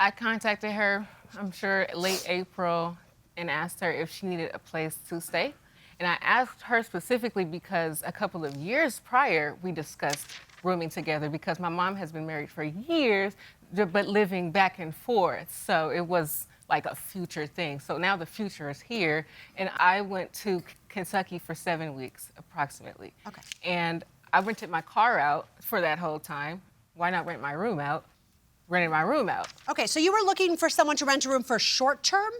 I contacted her, I'm sure, late April and asked her if she needed a place to stay. And I asked her specifically because a couple of years prior, we discussed rooming together because my mom has been married for years, but living back and forth. So it was like a future thing. So now the future is here. And I went to Kentucky for 7 weeks, approximately. Okay. And I rented my car out for that whole time. Why not rent my room out? Rented my room out. Okay, so you were looking for someone to rent a room for short term?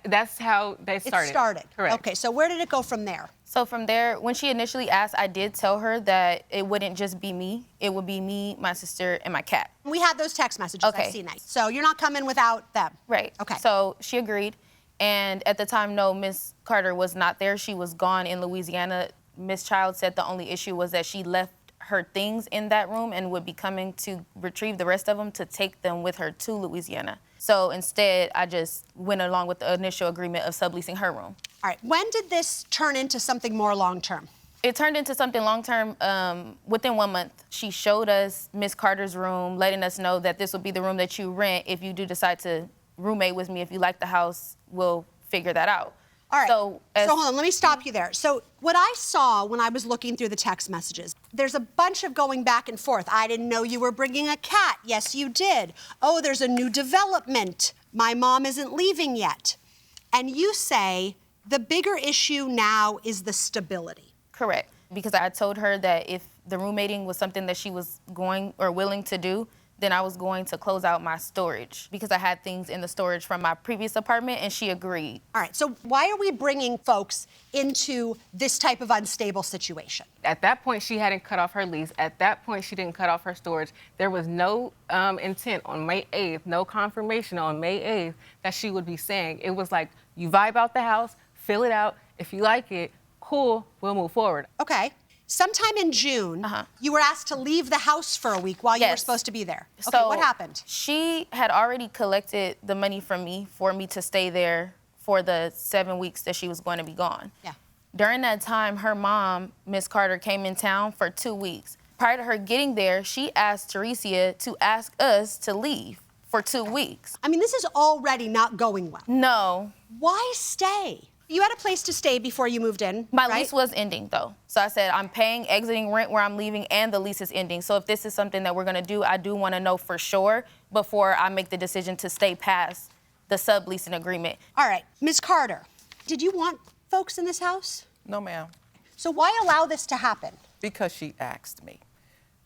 That's how they started. It started. Correct. Okay, so where did it go from there? So from there, when she initially asked, I did tell her that it wouldn't just be me. It would be me, my sister, and my cat. We had those text messages. Okay. I've seen that. So you're not coming without them? Right. Okay. So she agreed. And at the time, no, Miss Carter was not there. She was gone in Louisiana. Miss Child said the only issue was that she left her things in that room and would be coming to retrieve the rest of them to take them with her to Louisiana. So instead, I just went along with the initial agreement of subleasing her room. All right, when did this turn into something more long-term? It turned into something long-term within 1 month. She showed us Miss Carter's room, letting us know that this will be the room that you rent if you do decide to roommate with me. If you like the house, we'll figure that out. All right, So hold on, let me stop you there. So what I saw when I was looking through the text messages, there's a bunch of going back and forth. I didn't know you were bringing a cat. Yes, you did. Oh, there's a new development. My mom isn't leaving yet. And you say the bigger issue now is the stability. Correct. Because I told her that if the roommating was something that she was going or willing to do, then I was going to close out my storage because I had things in the storage from my previous apartment, and she agreed. All right, so why are we bringing folks into this type of unstable situation? At that point, she hadn't cut off her lease. At that point, she didn't cut off her storage. There was no intent on May 8th, no confirmation on May 8th that she would be saying. It was like, you vibe out the house, fill it out. If you like it, cool, we'll move forward. Okay. Sometime in June, you were asked to leave the house for a week while you were supposed to be there. Okay, So what happened? She had already collected the money from me for me to stay there for the 7 weeks that she was going to be gone. Yeah. During that time, her mom, Miss Carter, came in town for 2 weeks. Prior to her getting there, she asked Teresia to ask us to leave for 2 weeks. I mean, this is already not going well. No. Why stay? You had a place to stay before you moved in, My right? lease was ending, though. So I said, I'm paying exiting rent where I'm leaving, and the lease is ending. So if this is something that we're going to do, I do want to know for sure before I make the decision to stay past the subleasing agreement. All right, Ms. Carter, did you want folks in this house? No, ma'am. So why allow this to happen? Because she asked me.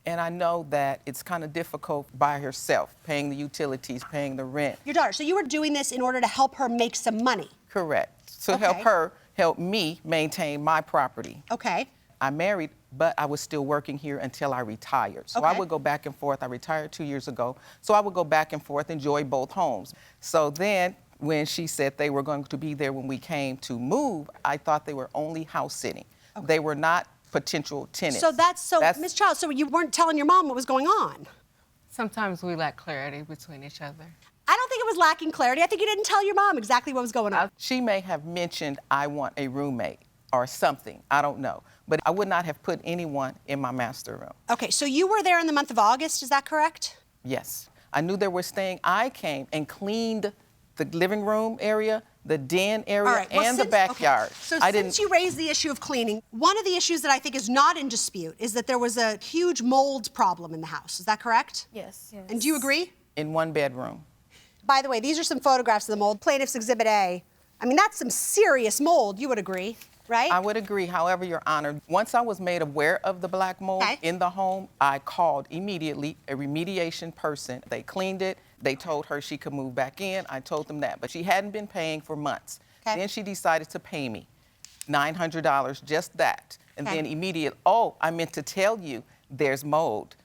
And I know that it's kind of difficult by herself, paying the utilities, paying the rent. Your daughter, so you were doing this in order to help her make some money? Correct. To Okay. help her, help me maintain my property. Okay. I married, but I was still working here until I retired. So I Okay. would go back and forth. I retired 2 years ago. So I would go back and forth, enjoy both homes. So then when she said they were going to be there when we came to move, I thought they were only house sitting. Okay. They were not potential tenants. So Ms. Child, so you weren't telling your mom what was going on? Sometimes we lack clarity between each other. I don't think it was lacking clarity. I think you didn't tell your mom exactly what was going on. She may have mentioned, I want a roommate or something. I don't know. But I would not have put anyone in my master room. Okay, so you were there in the month of August, is that correct? Yes. I knew they were staying. I came and cleaned the living room area, the den area, All right, well, and the backyard. Okay. So since you raised the issue of cleaning, one of the issues that I think is not in dispute is that there was a huge mold problem in the house. Is that correct? Yes. And do you agree? In one bedroom. By the way, these are some photographs of the mold. Plaintiff's Exhibit A. I mean, that's some serious mold, you would agree, right? I would agree. However, Your Honor, once I was made aware of the black mold in the home, I called immediately a remediation person. They cleaned it. They told her she could move back in. I told them that. But she hadn't been paying for months. Then she decided to pay me $900, just that. And then immediate, oh, I meant to tell you there's mold.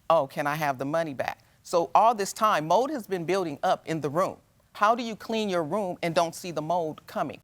Oh, can I have the money back? So all this time, mold has been building up in the room. How do you clean your room and don't see the mold coming?